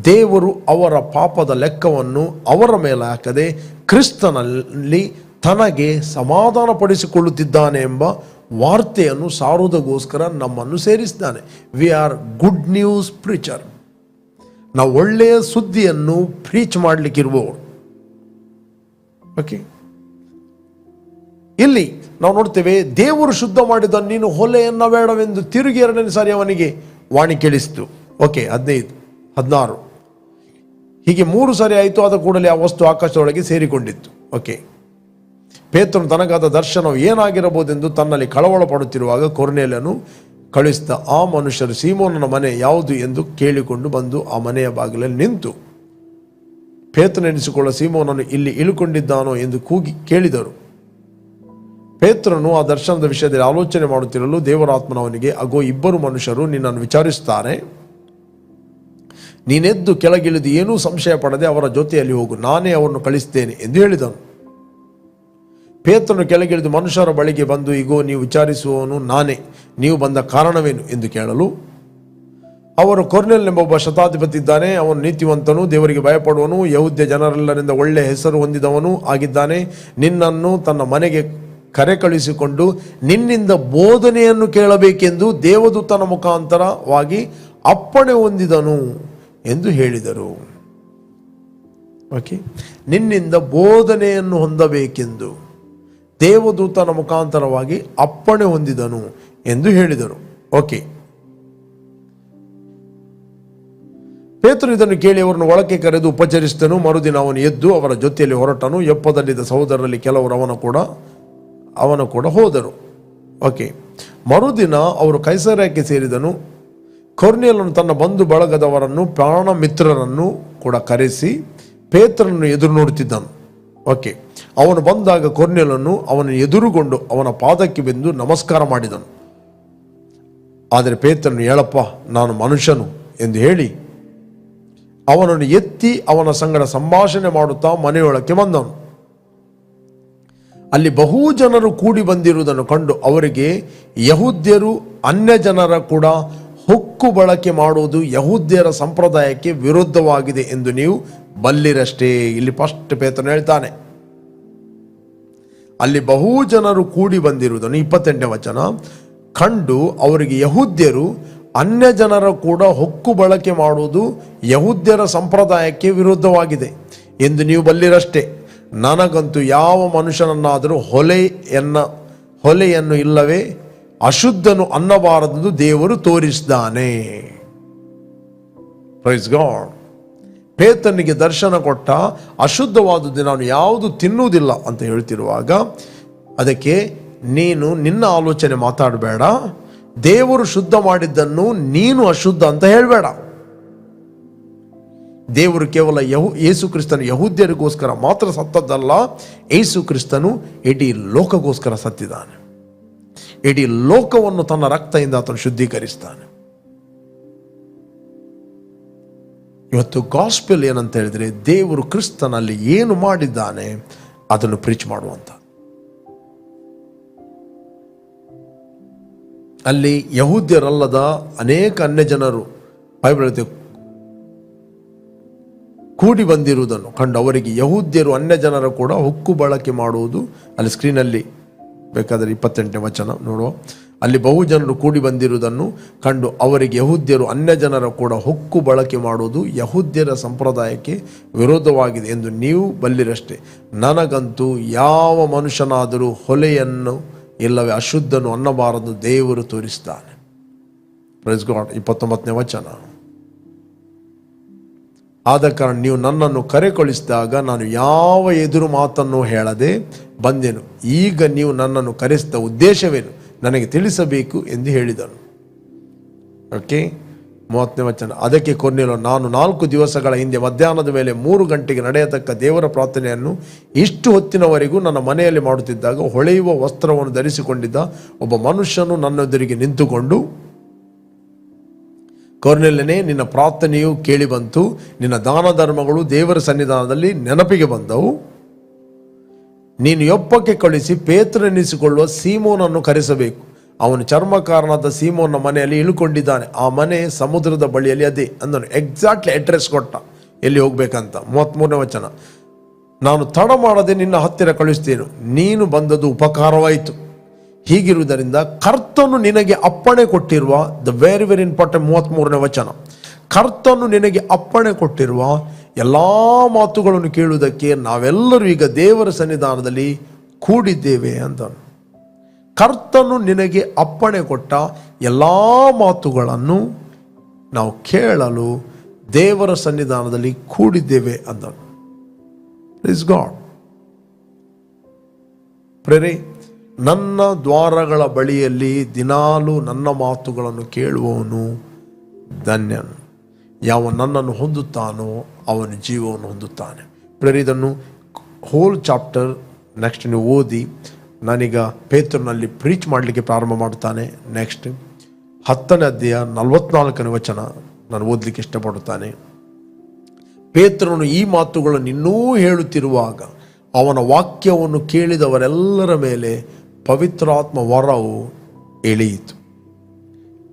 ದೇವರು ಅವರ ಪಾಪದ ಲೆಕ್ಕವನ್ನು ಅವರ ಮೇಲೆ ಹಾಕದೆ ಕ್ರಿಸ್ತನಲ್ಲಿ ತನಗೆ ಸಮಾಧಾನ ಪಡಿಸಿಕೊಳ್ಳುತ್ತಿದ್ದಾನೆ ಎಂಬ ವಾರ್ತೆಯನ್ನು ಸಾರುವುದಕ್ಕೋಸ್ಕರ ನಮ್ಮನ್ನು ಸೇರಿಸಿದ್ದಾನೆ. We are good news preacher. ನಾವು ಒಳ್ಳೆಯ ಸುದ್ದಿಯನ್ನು ಪ್ರೀಚ್ ಮಾಡಲಿಕ್ಕಿರುವವರು. ಓಕೆ, ಇಲ್ಲಿ ನಾವು ನೋಡ್ತೇವೆ, ದೇವರು ಶುದ್ಧ ಮಾಡಿದ ನೀನು ಹೊಲೆಯನ್ನ ಬೇಡವೆಂದು ತಿರುಗಿ 2ನೇ ಸಾರಿ ಅವನಿಗೆ ವಾಣಿ ಕೇಳಿಸಿತು. ಓಕೆ, 15, 16 ಹೀಗೆ 3 ಸಾರಿ ಆಯಿತು. ಆದ ಕೂಡಲೇ ಆ ವಸ್ತು ಆಕಾಶದೊಳಗೆ ಸೇರಿಕೊಂಡಿತ್ತು. ಓಕೆ, ಪೇತ್ರನು ತನಗಾದ ದರ್ಶನವು ಏನಾಗಿರಬಹುದೆಂದು ತನ್ನಲ್ಲಿ ಕಳವಳ ಪಡುತ್ತಿರುವಾಗ ಕೊರ್ನೇಲನು ಕಳಿಸಿದ ಆ ಮನುಷ್ಯರು ಸೀಮೋನನ ಮನೆ ಯಾವುದು ಎಂದು ಕೇಳಿಕೊಂಡು ಬಂದು ಆ ಮನೆಯ ಬಾಗಿಲಲ್ಲಿ ನಿಂತು ಪೇತ್ರನೆನಿಸಿಕೊಳ್ಳ ಸೀಮೋನನು ಇಲ್ಲಿ ಇಳುಕೊಂಡಿದ್ದಾನೋ ಎಂದು ಕೂಗಿ ಕೇಳಿದರು. ಪೇತ್ರನು ಆ ದರ್ಶನದ ವಿಷಯದಲ್ಲಿ ಆಲೋಚನೆ ಮಾಡುತ್ತಿರಲು ದೇವರಾತ್ಮನವನಿಗೆ, ಅಗೋ, 2 ಮನುಷ್ಯರು ನಿನ್ನನ್ನು ವಿಚಾರಿಸುತ್ತಾರೆ. ನೀನೆದ್ದು ಕೆಳಗಿಳಿದು ಏನೂ ಸಂಶಯ ಪಡದೆ ಅವರ ಜೊತೆಯಲ್ಲಿ ಹೋಗು, ನಾನೇ ಅವರನ್ನು ಕಳಿಸ್ತೇನೆ ಎಂದು ಹೇಳಿದನು. ಪೇತ್ರನು ಕೆಳಗಿಳಿದು ಮನುಷ್ಯರ ಬಳಿಗೆ ಬಂದು, ಇಗೋ, ನೀವು ವಿಚಾರಿಸುವವನು ನಾನೇ, ನೀವು ಬಂದ ಕಾರಣವೇನು ಎಂದು ಕೇಳಲು, ಅವರು, ಕೊರ್ನೇಲನೆಂಬ ಒಬ್ಬ ಶತಾಧಿಪತಿ ಇದ್ದಾನೆ. ಅವನು ನೀತಿವಂತನು, ದೇವರಿಗೆ ಭಯಪಡುವನು, ಯಹೂದ್ಯ ಜನರೆಲ್ಲರಿಂದ ಒಳ್ಳೆಯ ಹೆಸರು ಹೊಂದಿದವನು ಆಗಿದ್ದಾನೆ. ನಿನ್ನನ್ನು ತನ್ನ ಮನೆಗೆ ಕರೆ ಕಳಿಸಿಕೊಂಡು ನಿನ್ನಿಂದ ಬೋಧನೆಯನ್ನು ಕೇಳಬೇಕೆಂದು ದೇವದೂತನ ಮುಖಾಂತರವಾಗಿ ಅಪ್ಪಣೆ ಹೊಂದಿದನು ಎಂದು ಹೇಳಿದರು. ಓಕೆ, ನಿನ್ನಿಂದ ಬೋಧನೆಯನ್ನು ಹೊಂದಬೇಕೆಂದು ದೇವದೂತನ ಮುಖಾಂತರವಾಗಿ ಅಪ್ಪಣೆ ಹೊಂದಿದನು ಎಂದು ಹೇಳಿದರು. ಓಕೆ, ಪೇತ್ರನು ಇದನ್ನು ಕೇಳಿ ಅವರನ್ನು ಒಳಕ್ಕೆ ಕರೆದು ಉಪಚರಿಸಿದನು. ಮರುದಿನ ಅವನು ಎದ್ದು ಅವರ ಜೊತೆಯಲ್ಲಿ ಹೊರಟನು. ಯೊಪ್ಪದಲ್ಲಿದ್ದ ಸಹೋದರರಲ್ಲಿ ಕೆಲವರು ಅವನ ಕೂಡ ಹೋದರು. ಓಕೆ, ಮರುದಿನ ಅವರು ಕೈಸರಕ್ಕೆ ಸೇರಿದನು. ಕೊರ್ನೇಲನು ತನ್ನ ಬಂಧು ಬಳಗದವರನ್ನು, ಪ್ರಾಣ ಮಿತ್ರರನ್ನು ಕೂಡ ಕರೆಸಿ ಪೇತ್ರನನ್ನು ಎದುರು ನೋಡುತ್ತಿದ್ದನು. ಓಕೆ, ಅವನು ಬಂದಾಗ ಕೊರ್ನೇಲನು ಅವನನ್ನು ಎದುರುಗೊಂಡು ಅವನ ಪಾದಕ್ಕೆ ಬಿದ್ದು ನಮಸ್ಕಾರ ಮಾಡಿದನು. ಆದರೆ ಪೇತ್ರನು, ಹೇಳಪ್ಪ, ನಾನು ಮನುಷ್ಯನು ಎಂದು ಹೇಳಿ ಅವನನ್ನು ಎತ್ತಿ ಅವನ ಸಂಗಡ ಸಂಭಾಷಣೆ ಮಾಡುತ್ತಾ ಮನೆಯೊಳಕ್ಕೆ ಬಂದನು. ಅಲ್ಲಿ ಬಹು ಜನರು ಕೂಡಿ ಬಂದಿರುವುದನ್ನು ಕಂಡು ಅವರಿಗೆ, ಯಹೂದ್ಯರು ಅನ್ಯ ಜನರ ಕೂಡ ಹೊಕ್ಕು ಬಳಕೆ ಮಾಡುವುದು ಯಹೂದ್ಯರ ಸಂಪ್ರದಾಯಕ್ಕೆ ವಿರುದ್ಧವಾಗಿದೆ ಎಂದು ನೀವು ಬಲ್ಲಿರಷ್ಟೇ. ಇಲ್ಲಿ ಫಸ್ಟ್ ಪೇತ್ರನು ಹೇಳ್ತಾನೆ, ಅಲ್ಲಿ ಬಹು ಜನರು ಕೂಡಿ ಬಂದಿರುವುದನ್ನು, 28ನೇ ವಚನ, ಕಂಡು ಅವರಿಗೆ, ಯಹೂದ್ಯರು ಅನ್ಯ ಜನರ ಕೂಡ ಹೊಕ್ಕು ಬಳಕೆ ಮಾಡುವುದು ಯಹೂದ್ಯರ ಸಂಪ್ರದಾಯಕ್ಕೆ ವಿರುದ್ಧವಾಗಿದೆ ಎಂದು ನೀವು ಬಲ್ಲಿರಷ್ಟೇ. ನನಗಂತೂ ಯಾವ ಮನುಷ್ಯನನ್ನಾದರೂ ಹೊಲೆಯನ್ನು ಇಲ್ಲವೇ ಅಶುದ್ಧನು ಅನ್ನಬಾರದೆಂದು ದೇವರು ತೋರಿಸಿದ್ದಾನೆ. Praise God. ಪೇತ್ರನಿಗೆ ದರ್ಶನ ಕೊಟ್ಟ ಅಶುದ್ಧವಾದದ್ದು ನಾನು ಯಾವುದು ತಿನ್ನುವುದಿಲ್ಲ ಅಂತ ಹೇಳ್ತಿರುವಾಗ ಅದಕ್ಕೆ ನೀನು ನಿನ್ನ ಆಲೋಚನೆ ಮಾತಾಡಬೇಡ, ದೇವರು ಶುದ್ಧ ಮಾಡಿದ್ದನ್ನು ನೀನು ಅಶುದ್ಧ ಅಂತ ಹೇಳಬೇಡ. ದೇವರು ಕೇವಲ ಯೇಸು ಕ್ರಿಸ್ತನು ಯಹೂದ್ಯರಿಗೋಸ್ಕರ ಮಾತ್ರ ಸತ್ತದ್ದಲ್ಲ, ಯೇಸು ಕ್ರಿಸ್ತನು ಇಡೀ ಲೋಕಗೋಸ್ಕರ ಸತ್ತಿದ್ದಾನೆ. ಇಡೀ ಲೋಕವನ್ನು ತನ್ನ ರಕ್ತದಿಂದ ಆತನು ಶುದ್ಧೀಕರಿಸ್ತಾನೆ. ಇವತ್ತು ಗಾಸ್ಪೆಲ್ ಏನಂತ ಹೇಳಿದ್ರೆ, ದೇವರು ಕ್ರಿಸ್ತನಲ್ಲಿ ಏನು ಮಾಡಿದ್ದಾನೆ ಅದನ್ನು ಪ್ರೀಚ್ ಮಾಡುವಂತ. ಅಲ್ಲಿ ಯಹೂದ್ಯರಲ್ಲದ ಅನೇಕ ಅನ್ಯ ಜನರು ಬೈಬಲ್ ಕೂಡಿ ಬಂದಿರುವುದನ್ನು ಕಂಡು ಅವರಿಗೆ, ಯಹೂದ್ಯರು ಅನ್ಯ ಜನರ ಕೂಡ ಹೊಕ್ಕು ಬಳಕೆ ಮಾಡುವುದು, ಅಲ್ಲಿ ಸ್ಕ್ರೀನಲ್ಲಿ ಬೇಕಾದರೆ 28ನೇ ವಚನ ನೋಡುವ, ಅಲ್ಲಿ ಬಹು ಜನರು ಕೂಡಿ ಬಂದಿರುವುದನ್ನು ಕಂಡು ಅವರಿಗೆ, ಯಹೂದ್ಯರು ಅನ್ಯ ಜನರ ಕೂಡ ಹೊಕ್ಕು ಬಳಕೆ ಮಾಡುವುದು ಯಹೂದ್ಯರ ಸಂಪ್ರದಾಯಕ್ಕೆ ವಿರೋಧವಾಗಿದೆ ಎಂದು ನೀವು ಬಲ್ಲಿರಷ್ಟೇ. ನನಗಂತೂ ಯಾವ ಮನುಷ್ಯನಾದರೂ ಹೊಲೆಯನ್ನು ಇಲ್ಲವೇ ಅಶುದ್ಧನು ಅನ್ನಬಾರದು ದೇವರು ತೋರಿಸ್ತಾನೆ. Praise God. 29ನೇ ವಚನ, ಆದ ಕಾರಣ ನೀವು ನನ್ನನ್ನು ಕರೆ ಕಳಿಸಿದಾಗ ನಾನು ಯಾವ ಎದುರು ಮಾತನ್ನು ಹೇಳದೆ ಬಂದೆನು. ಈಗ ನೀವು ನನ್ನನ್ನು ಕರೆಸಿದ ಉದ್ದೇಶವೇನು ನನಗೆ ತಿಳಿಸಬೇಕು ಎಂದು ಹೇಳಿದನು. ಓಕೆ, 30ನೇ ವಚನ. ಅದಕ್ಕೆ ಕೊರ್ನೇಲ್ಯನು, ನಾನು 4 ದಿವಸಗಳ ಹಿಂದೆ ಮಧ್ಯಾಹ್ನದ ಮೇಲೆ 3 ಗಂಟೆಗೆ ನಡೆಯತಕ್ಕ ದೇವರ ಪ್ರಾರ್ಥನೆಯನ್ನು ಇಷ್ಟು ಹೊತ್ತಿನವರೆಗೂ ನನ್ನ ಮನೆಯಲ್ಲಿ ಮಾಡುತ್ತಿದ್ದಾಗ ಹೊಳೆಯುವ ವಸ್ತ್ರವನ್ನು ಧರಿಸಿಕೊಂಡಿದ್ದ ಒಬ್ಬ ಮನುಷ್ಯನು ನನ್ನೆದುರಿಗೆ ನಿಂತುಕೊಂಡು, ಕೊರ್ನೇಲ್ಯನೇ, ನಿನ್ನ ಪ್ರಾರ್ಥನೆಯು ಕೇಳಿ ಬಂತು, ನಿನ್ನ ದಾನ ಧರ್ಮಗಳು ದೇವರ ಸನ್ನಿಧಾನದಲ್ಲಿ ನೆನಪಿಗೆ ಬಂದವು. ನೀನು ಯೊಪ್ಪಕ್ಕೆ ಕಳಿಸಿ ಪೇತ್ರನೆನಿಸಿಕೊಳ್ಳುವ ಸೀಮೋನನ್ನು ಕರೆಸಬೇಕು. ಅವನು ಚರ್ಮಕಾರನಾದ ಸೀಮೋನ ಮನೆಯಲ್ಲಿ ಇಳುಕೊಂಡಿದ್ದಾನೆ. ಆ ಮನೆ ಸಮುದ್ರದ ಬಳಿಯಲ್ಲಿ ಅದೇ ಅಂದನು. ಎಕ್ಸಾಕ್ಟ್ಲಿ ಅಡ್ರೆಸ್ ಕೊಟ್ಟ ಎಲ್ಲಿ ಹೋಗ್ಬೇಕಂತ. 33ನೇ ವಚನ. ನಾನು ತಡ ಮಾಡದೆ ನಿನ್ನ ಹತ್ತಿರ ಕಳಿಸ್ತೇನೆ, ನೀನು ಬಂದದ್ದು ಉಪಕಾರವಾಯಿತು. ಹೀಗಿರುವುದರಿಂದ ಕರ್ತನು ನಿನಗೆ ಅಪ್ಪಣೆ ಕೊಟ್ಟಿರುವ, ದ ವೆರಿ ವೆರಿ ಇಂಪಾರ್ಟೆಂಟ್ 33ನೇ ವಚನ, ಕರ್ತನು ನಿನಗೆ ಅಪ್ಪಣೆ ಕೊಟ್ಟಿರುವ ಎಲ್ಲ ಮಾತುಗಳನ್ನು ಕೇಳುವುದಕ್ಕೆ ನಾವೆಲ್ಲರೂ ಈಗ ದೇವರ ಸನ್ನಿಧಾನದಲ್ಲಿ ಕೂಡಿದ್ದೇವೆ ಅಂದನು. ಕರ್ತನು ನಿನಗೆ ಅಪ್ಪಣೆ ಕೊಟ್ಟ ಎಲ್ಲ ಮಾತುಗಳನ್ನು ನಾವು ಕೇಳಲು ದೇವರ ಸನ್ನಿಧಾನದಲ್ಲಿ ಕೂಡಿದ್ದೇವೆ ಅಂದನು. Please god. ಪ್ರೇರೆ, ನನ್ನ ದ್ವಾರಗಳ ಬಳಿಯಲ್ಲಿ ದಿನಾಲು ನನ್ನ ಮಾತುಗಳನ್ನು ಕೇಳುವವನು ಧನ್ಯನು. ಯಾವ ನನ್ನನ್ನು ಹೊಂದುತ್ತಾನೋ ಅವನು ಜೀವವನ್ನು ಹೊಂದುತ್ತಾನೆ. ಪ್ರೇರೆ, ಇದನ್ನು ಹೋಲ್ ಚಾಪ್ಟರ್ ನೆಕ್ಸ್ಟ್ ನೀವು ಓದಿ. ನಾನೀಗ ಪೇತ್ರನಲ್ಲಿ ಪ್ರೀಚ್ ಮಾಡಲಿಕ್ಕೆ ಪ್ರಾರಂಭ ಮಾಡ್ತಾನೆ. ನೆಕ್ಸ್ಟ್ 10ನೇ ಅಧ್ಯಾಯ 44ನೇ ವಚನ ನಾನು ಓದಲಿಕ್ಕೆ ಇಷ್ಟಪಡುತ್ತಾನೆ. ಪೇತ್ರನು ಈ ಮಾತುಗಳನ್ನು ಇನ್ನೂ ಹೇಳುತ್ತಿರುವಾಗ ಅವನ ವಾಕ್ಯವನ್ನು ಕೇಳಿದವರೆಲ್ಲರ ಮೇಲೆ ಪವಿತ್ರಾತ್ಮ ವರವು ಇಳಿಯಿತು.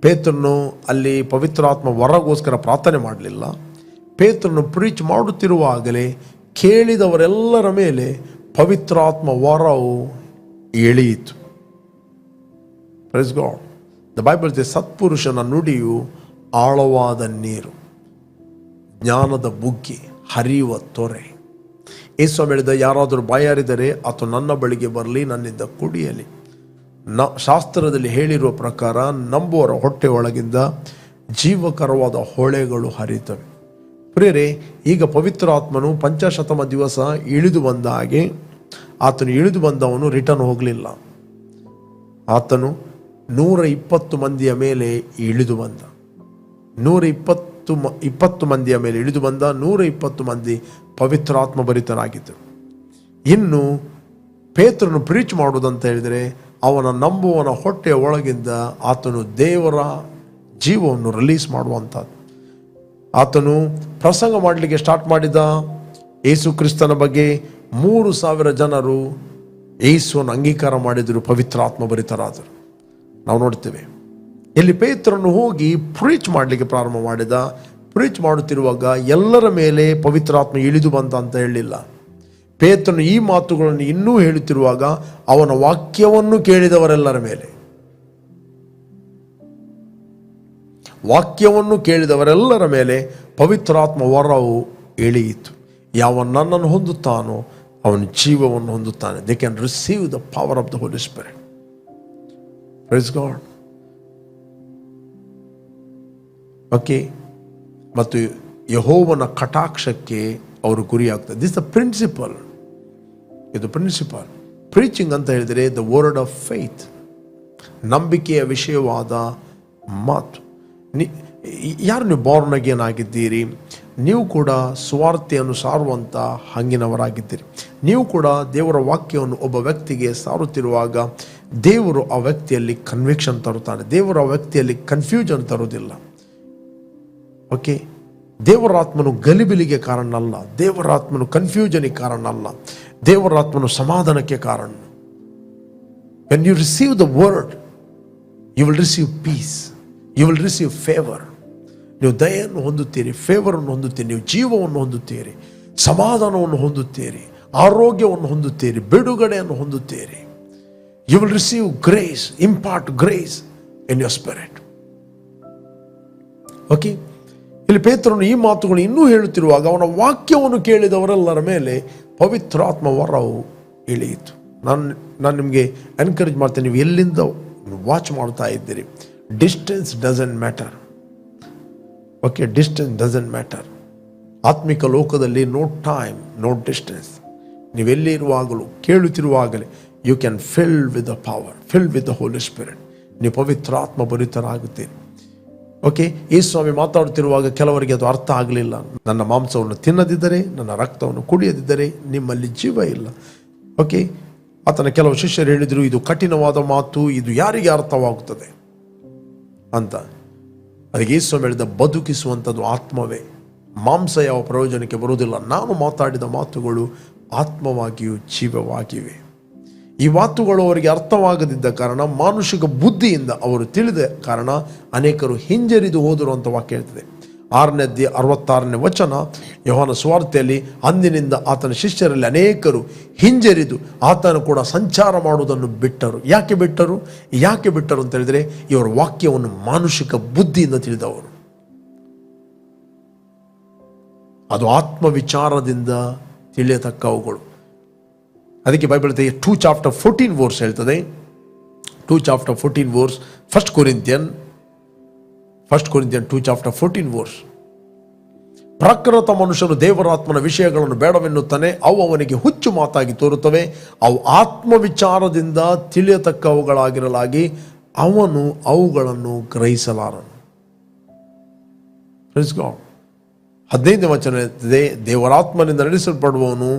ಪೇತ್ರನು ಅಲ್ಲಿ ಪವಿತ್ರಾತ್ಮ ವರಗೋಸ್ಕರ ಪ್ರಾರ್ಥನೆ ಮಾಡಲಿಲ್ಲ. ಪೇತ್ರನು ಪ್ರೀಚ್ ಮಾಡುತ್ತಿರುವಾಗಲೇ ಕೇಳಿದವರೆಲ್ಲರ ಮೇಲೆ ಪವಿತ್ರಾತ್ಮ ವರವು ಇಳಿಯಿತು. Praise God. The Bible says, ಸತ್ಪುರುಷನ ನುಡಿಯು ಆಳವಾದ ನೀರು, ಜ್ಞಾನದ ಬುಗ್ಗೆ ಹರಿಯುವ ತೊರೆ. ಯೇಸು ಹೇಳಿದ, ಯಾರಾದರೂ ಬಾಯಾರಿದರೆ ಆತ ನನ್ನ ಬಳಿಗೆ ಬರಲಿ, ನನ್ನಿಂದ ಕುಡಿಯಲಿ. ಶಾಸ್ತ್ರದಲ್ಲಿ ಹೇಳಿರುವ ಪ್ರಕಾರ ನಂಬುವರ ಹೊಟ್ಟೆ ಒಳಗಿಂದ ಜೀವಕರವಾದ ಹೊಳೆಗಳು ಹರಿಯುತ್ತವೆ. ಪ್ರಿಯರೇ, ಈಗ ಪವಿತ್ರಾತ್ಮನು ಪಂಚಶತಮ ದಿವಸ ಇಳಿದು ಬಂದ ಹಾಗೆ ಆತನು ಇಳಿದು ಬಂದವನು ರಿಟರ್ನ್ ಹೋಗಲಿಲ್ಲ. ಆತನು 120 ಮಂದಿಯ ಮೇಲೆ ಇಳಿದು ಬಂದ. 120 ಮಂದಿಯ ಮೇಲೆ ಇಳಿದು ಬಂದ. 120 ಮಂದಿ ಪವಿತ್ರಾತ್ಮ ಭರಿತರಾಗಿದ್ದರು. ಇನ್ನು ಪೇತ್ರನು ಪ್ರೀಚ್ ಮಾಡುವುದಂತ ಹೇಳಿದರೆ, ಅವನ ನಂಬುವನ ಹೊಟ್ಟೆಯ ಒಳಗಿಂದ ಆತನು ದೇವರ ಜೀವವನ್ನು ರಿಲೀಸ್ ಮಾಡುವಂಥದ್ದು. ಆತನು ಪ್ರಸಂಗ ಮಾಡಲಿಕ್ಕೆ ಸ್ಟಾರ್ಟ್ ಮಾಡಿದ. ಯೇಸು ಕ್ರಿಸ್ತನ ಬಗ್ಗೆ 3,000 ಜನರು ಯೇಸುವನ್ನು ಅಂಗೀಕಾರ ಮಾಡಿದರು, ಪವಿತ್ರಾತ್ಮ ಭರಿತರಾದರು. ನಾವು ನೋಡ್ತೇವೆ. ಇಲ್ಲಿ ಪೇತ್ರನು ಹೋಗಿ ಪ್ರೀಚ್ ಮಾಡಲಿಕ್ಕೆ ಪ್ರಾರಂಭ ಮಾಡಿದ. ಪ್ರೀಚ್ ಮಾಡುತ್ತಿರುವಾಗ ಎಲ್ಲರ ಮೇಲೆ ಪವಿತ್ರಾತ್ಮ ಇಳಿದು ಬಂದ ಅಂತ ಹೇಳಿಲ್ಲ. ಪೇತ್ರನು ಈ ಮಾತುಗಳನ್ನು ಇನ್ನೂ ಹೇಳುತ್ತಿರುವಾಗ ಅವನ ವಾಕ್ಯವನ್ನು ಕೇಳಿದವರೆಲ್ಲರ ಮೇಲೆ, ವಾಕ್ಯವನ್ನು ಕೇಳಿದವರೆಲ್ಲರ ಮೇಲೆ ಪವಿತ್ರಾತ್ಮ ವರವು ಇಳಿಯಿತು. ಯಾವ ನನ್ನನ್ನು ಹೊಂದುತ್ತಾನೋ ಅವನು ಜೀವವನ್ನು ಹೊಂದುತ್ತಾನೆ. They can receive the power of the Holy Spirit. Praise God. Okay. ಮತ್ತು ಯೆಹೋವನ ಕಟಾಕ್ಷಕ್ಕೆ ಅವರು ಗುರಿಯಾಗ್ತಾರೆ. This the principle. ಇದು ಪ್ರಿನ್ಸಿಪಲ್. ಪ್ರೀಚಿಂಗ್ ಅಂತ ಹೇಳಿದರೆ ದ ವರ್ಡ್ ಆಫ್ ಫೇತ್, ನಂಬಿಕೆಯ ವಿಷಯವಾದ ಮಾತು. ಯಾರು ನೀವು ಬಾರ್ನ್ ಅಗೇನ್ ಆಗಿದ್ದೀರಿ, ನೀವು ಕೂಡ ಸುವಾರ್ತೆಯನ್ನು ಸಾರುವಂಥ ಹಂಗಿನವರಾಗಿದ್ದೀರಿ. ನೀವು ಕೂಡ ದೇವರ ವಾಕ್ಯವನ್ನು ಒಬ್ಬ ವ್ಯಕ್ತಿಗೆ ಸಾರುತ್ತಿರುವಾಗ ದೇವರು ಆ ವ್ಯಕ್ತಿಯಲ್ಲಿ ಕನ್ವಿಕ್ಷನ್ ತರುತ್ತಾನೆ. ದೇವರು ಆ ವ್ಯಕ್ತಿಯಲ್ಲಿ ಕನ್ಫ್ಯೂಷನ್ ತರುವುದಿಲ್ಲ. ಓಕೆ. ದೇವರಾತ್ಮನು ಗಲಿಬಿಲಿಗೆ ಕಾರಣ ಅಲ್ಲ. ದೇವರಾತ್ಮನು ಕನ್ಫ್ಯೂಷನಿಗೆ ಕಾರಣ ಅಲ್ಲ. ದೇವರಾತ್ಮನು ಸಮಾಧಾನಕ್ಕೆ ಕಾರಣ. When you receive the word, you will receive peace, you will receive favour. ನೀವು ದಯೆಯನ್ನು ಹೊಂದುತ್ತೀರಿ, ಫೇವರನ್ನು ಹೊಂದುತ್ತೀರಿ, ನೀವು ಜೀವವನ್ನು ಹೊಂದುತ್ತೀರಿ, ಸಮಾಧಾನವನ್ನು ಹೊಂದುತ್ತೀರಿ, ಆರೋಗ್ಯವನ್ನು ಹೊಂದುತ್ತೀರಿ, ಬಿಡುಗಡೆಯನ್ನು ಹೊಂದುತ್ತೀರಿ. You will receive grace, impart grace in your spirit. Okay. ಇಲ್ಲಿ ಪೇತ್ರನು ಈ ಮಾತುಗಳು ಇನ್ನೂ ಹೇಳುತ್ತಿರುವಾಗ ಅವನ ವಾಕ್ಯವನ್ನು ಕೇಳಿದವರೆಲ್ಲರ ಮೇಲೆ ಪವಿತ್ರಾತ್ಮ ವರವು ಇಳಿಯಿತು. ನಾನು ನಿಮಗೆ ಎನ್ಕರೇಜ್ ಮಾಡ್ತೇನೆ, ನೀವು ಎಲ್ಲಿಂದ ವಾಚ್ ಮಾಡ್ತಾ ಇದ್ದೀರಿ. Distance doesn't matter. Okay. Distance doesn't matter. ಆತ್ಮಿಕ ಲೋಕದಲ್ಲಿ ನೋ ಟೈಮ್, ನೋ ಡಿಸ್ಟೆನ್ಸ್. ನೀವೆಲ್ಲಿರುವಾಗಲೂ, ಕೇಳುತ್ತಿರುವಾಗಲೇ you can fill with the power, fill with the Holy Spirit. ನೀವು ಪವಿತ್ರಾತ್ಮ ಭರಿತರಾಗುತ್ತೀರಿ. ಓಕೆ, ಈ ಸ್ವಾಮಿ ಮಾತಾಡುತ್ತಿರುವಾಗ ಕೆಲವರಿಗೆ ಅದು ಅರ್ಥ ಆಗಲಿಲ್ಲ. ನನ್ನ ಮಾಂಸವನ್ನು ತಿನ್ನದಿದ್ದರೆ, ನನ್ನ ರಕ್ತವನ್ನು ಕುಡಿಯದಿದ್ದರೆ ನಿಮ್ಮಲ್ಲಿ ಜೀವ ಇಲ್ಲ. ಓಕೆ, ಆತನ ಕೆಲವು ಶಿಷ್ಯರು ಹೇಳಿದರು, ಇದು ಕಠಿಣವಾದ ಮಾತು, ಇದು ಯಾರಿಗೆ ಅರ್ಥವಾಗುತ್ತದೆ ಅಂತ. ಅದಕ್ಕೆ ಈ ಸ್ವಾಮಿ ಹೇಳಿದ, ಬದುಕಿಸುವಂಥದ್ದು ಆತ್ಮವೇ, ಮಾಂಸ ಯಾವ ಪ್ರಯೋಜನಕ್ಕೆ ಬರುವುದಿಲ್ಲ. ನಾನು ಮಾತಾಡಿದ ಮಾತುಗಳು ಆತ್ಮವಾಗಿಯೂ ಜೀವವಾಗಿವೆ. ಈ ಮಾತುಗಳು ಅವರಿಗೆ ಅರ್ಥವಾಗದಿದ್ದ ಕಾರಣ, ಮಾನುಷಿಕ ಬುದ್ಧಿಯಿಂದ ಅವರು ತಿಳಿದ ಕಾರಣ ಅನೇಕರು ಹಿಂಜರಿದು ಹೋದರು ಅಂತ ವಾಕ್ಯ ಹೇಳ್ತದೆ. 6ನೇ ಅಧ್ಯಾಯ 66ನೇ ವಚನ, ಯೋಹಾನ ಸುವಾರ್ತೆಯಲ್ಲಿ, ಅಂದಿನಿಂದ ಆತನ ಶಿಷ್ಯರಲ್ಲಿ ಅನೇಕರು ಹಿಂಜರಿದು ಆತನು ಕೂಡ ಸಂಚಾರ ಮಾಡುವುದನ್ನು ಬಿಟ್ಟರು. ಯಾಕೆ ಬಿಟ್ಟರು ಅಂತ ಹೇಳಿದರೆ, ಇವರ ವಾಕ್ಯವನ್ನು ಮಾನುಷಿಕ ಬುದ್ಧಿಯಿಂದ ತಿಳಿದವರು, ಅದು ಆತ್ಮ ವಿಚಾರದಿಂದ ತಿಳಿಯತಕ್ಕವುಗಳು. ಅದಕ್ಕೆ ಬೈಬಲ್ 2 chapter 14 verse ಹೇಳ್ತದೆ. 2 chapter 14 verse, 1 Corinthians 2 chapter 14 verse. ಪ್ರಾಕೃತ ಮನುಷ್ಯನು ದೇವರಾತ್ಮನ ವಿಷಯಗಳನ್ನು ಬೇಡವೆನ್ನುತ್ತಾನೆ, ಅವು ಅವನಿಗೆ ಹುಚ್ಚು ಮಾತಾಗಿ ತೋರುತ್ತವೆ. ಅವು ಆತ್ಮ ವಿಚಾರದಿಂದ ತಿಳಿಯತಕ್ಕವುಗಳಾಗಿರಲಾಗಿ ಅವನು ಅವುಗಳನ್ನು ಗ್ರಹಿಸಲಾರನು. 15ನೇ ವಚನ ಇರ್ತದೆ, ದೇವರಾತ್ಮನಿಂದ ನಡೆಸಲ್ಪಡುವವನು,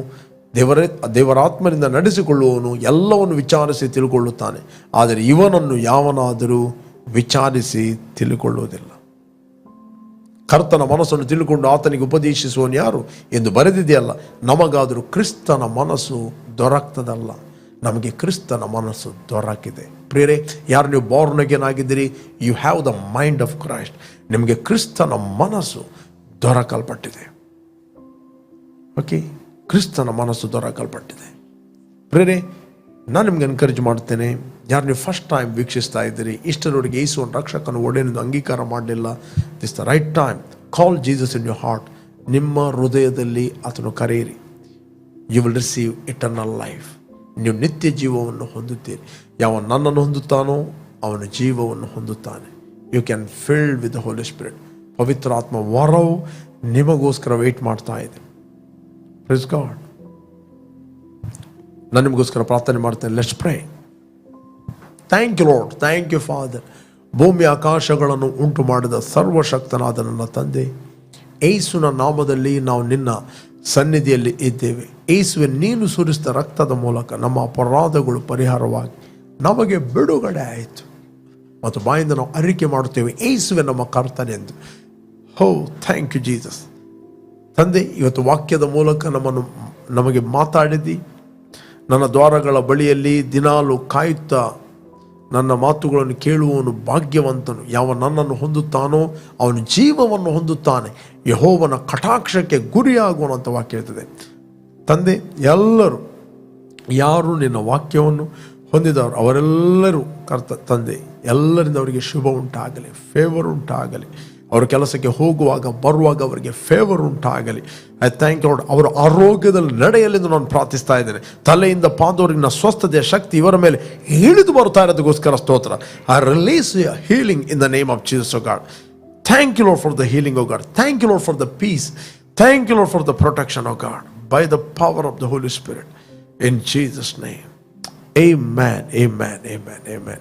ದೇವರಾತ್ಮನಿಂದ ನಡೆಸಿಕೊಳ್ಳುವವನು ಎಲ್ಲವನ್ನು ವಿಚಾರಿಸಿ ತಿಳ್ಕೊಳ್ಳುತ್ತಾನೆ, ಆದರೆ ಇವನನ್ನು ಯಾವನಾದರೂ ವಿಚಾರಿಸಿ ತಿಳ್ಕೊಳ್ಳುವುದಿಲ್ಲ. ಕರ್ತನ ಮನಸ್ಸನ್ನು ತಿಳ್ಕೊಂಡು ಆತನಿಗೆ ಉಪದೇಶಿಸುವನು ಯಾರು ಎಂದು ಬರೆದಿದೆಯಲ್ಲ. ನಮಗಾದರೂ ಕ್ರಿಸ್ತನ ಮನಸ್ಸು ದೊರಕ್ತದಲ್ಲ. ನಮಗೆ ಕ್ರಿಸ್ತನ ಮನಸ್ಸು ದೊರಕಿದೆ. ಪ್ರಿಯರೇ, ಯಾರು ನೀವು ಬಾರ್ನ್ ಅಗೇನ್ ಆಗಿದ್ದೀರಿ, you have the mind of Christ. ನಿಮಗೆ ಕ್ರಿಸ್ತನ ಮನಸ್ಸು ದೊರಕಲ್ಪಟ್ಟಿದೆ. ಓಕೆ, ಕ್ರಿಸ್ತನ ಮನಸ್ಸು ದೊರಕಲ್ಪಟ್ಟಿದೆ. ಪ್ರಿಯರೇ, ನಾನು ನಿಮ್ಗೆ ಎನ್ಕರೇಜ್ ಮಾಡ್ತೇನೆ, ಯಾರು ನೀವು ಫಸ್ಟ್ ಟೈಮ್ ವೀಕ್ಷಿಸ್ತಾ ಇದ್ದೀರಿ, ಇಷ್ಟರವರೆಗೆ ಯೇಸುವನ್ನು ರಕ್ಷಕನ ಒಡೆಯನೆಂದು ಅಂಗೀಕಾರ ಮಾಡಲಿಲ್ಲ, this the right time. Call Jesus in your heart. ನಿಮ್ಮ ಹೃದಯದಲ್ಲಿ ಆತನು ಕರೆಯಿರಿ. You will receive eternal life. ನೀವು ನಿತ್ಯ ಜೀವವನ್ನು ಹೊಂದುತ್ತೀರಿ. ಯಾವ ನನ್ನನ್ನು ಹೊಂದುತ್ತಾನೋ ಅವನು ಜೀವವನ್ನು ಹೊಂದುತ್ತಾನೆ. You can filled with the Holy Spirit. ಪವಿತ್ರ ಆತ್ಮ ವರವು ನಿಮಗೋಸ್ಕರ ವೆಯ್ಟ್ ಮಾಡ್ತಾ ಇದೆ. Praise God. ನಾನು ನಿಮಗೋಸ್ಕರ ಪ್ರಾರ್ಥನೆ ಮಾಡ್ತೇನೆ. Let's pray. Thank you Lord, thank you Father. ಭೂಮಿ ಆಕಾಶಗಳನ್ನು ಉಂಟು ಮಾಡಿದ ಸರ್ವಶಕ್ತನಾದ ನನ್ನ ತಂದೆ, ಯೇಸುವಿನ ನಾಮದಲ್ಲಿ ನಾವು ನಿನ್ನ ಸನ್ನಿಧಿಯಲ್ಲಿ ಇದ್ದೇವೆ. ಯೇಸುವೆ, ನೀನು ಸುರಿಸಿದ ರಕ್ತದ ಮೂಲಕ ನಮ್ಮ ಅಪರಾಧಗಳು ಪರಿಹಾರವಾಗಿ ನಮಗೆ ಬಿಡುಗಡೆ ಆಯಿತು ಮತ್ತು ಬಾಯಿಂದ ನಾವು ಅರಿಕೆ ಮಾಡುತ್ತೇವೆ, ಯೇಸುವೆ ನಮ್ಮ ಕರ್ತನೆಂದು. ಹೋ, ಥ್ಯಾಂಕ್ ಯು ಜೀಸಸ್. ತಂದೆ, ಇವತ್ತು ವಾಕ್ಯದ ಮೂಲಕ ನಮಗೆ ಮಾತಾಡಿದಿ. ನನ್ನ ದ್ವಾರಗಳ ಬಳಿಯಲ್ಲಿ ದಿನಾಲು ಕಾಯುತ್ತಾ ನನ್ನ ಮಾತುಗಳನ್ನು ಕೇಳುವವನು ಭಾಗ್ಯವಂತನು. ಯಾವ ನನ್ನನ್ನು ಹೊಂದುತ್ತಾನೋ ಅವನು ಜೀವವನ್ನು ಹೊಂದುತ್ತಾನೆ, ಯೆಹೋವನ ಕಟಾಕ್ಷಕ್ಕೆ ಗುರಿಯಾಗುವನು ಅಂತ ವಾಕ್ಯ ಇರ್ತದೆ. ತಂದೆ, ಎಲ್ಲರೂ ಯಾರು ನಿನ್ನ ವಾಕ್ಯವನ್ನು ಹೊಂದಿದವರು ಅವರೆಲ್ಲರೂ ತಂದೆ, ಎಲ್ಲರಿಂದ ಅವರಿಗೆ ಶುಭ ಉಂಟಾಗಲಿ, ಫೇವರ್ ಉಂಟಾಗಲಿ. ಅವರು ಕೆಲಸಕ್ಕೆ ಹೋಗುವಾಗ ಬರುವಾಗ ಅವರಿಗೆ ಫೇವರ್ ಉಂಟಾಗಲಿ. I thank Lord. ಅವರು ಆರೋಗ್ಯದಲ್ಲಿ ನಡೆಯಲೆಂದು ನಾನು ಪ್ರಾರ್ಥಿಸ್ತಾ ಇದ್ದೇನೆ. ತಲೆಯಿಂದ ಪಾದವರೆಗಿನ ಸ್ವಸ್ಥತೆಯ ಶಕ್ತಿ ಇವರ ಮೇಲೆ ಇಳಿದು ಬರ್ತಾ ಇರೋದಕ್ಕೋಸ್ಕರ ಸ್ತೋತ್ರ. I release healing in the name of Jesus O God. Thank you Lord for the healing O God. Thank you Lord for the peace. Thank you Lord for the protection O God by the power of the Holy Spirit in Jesus name. Amen, amen, amen, amen.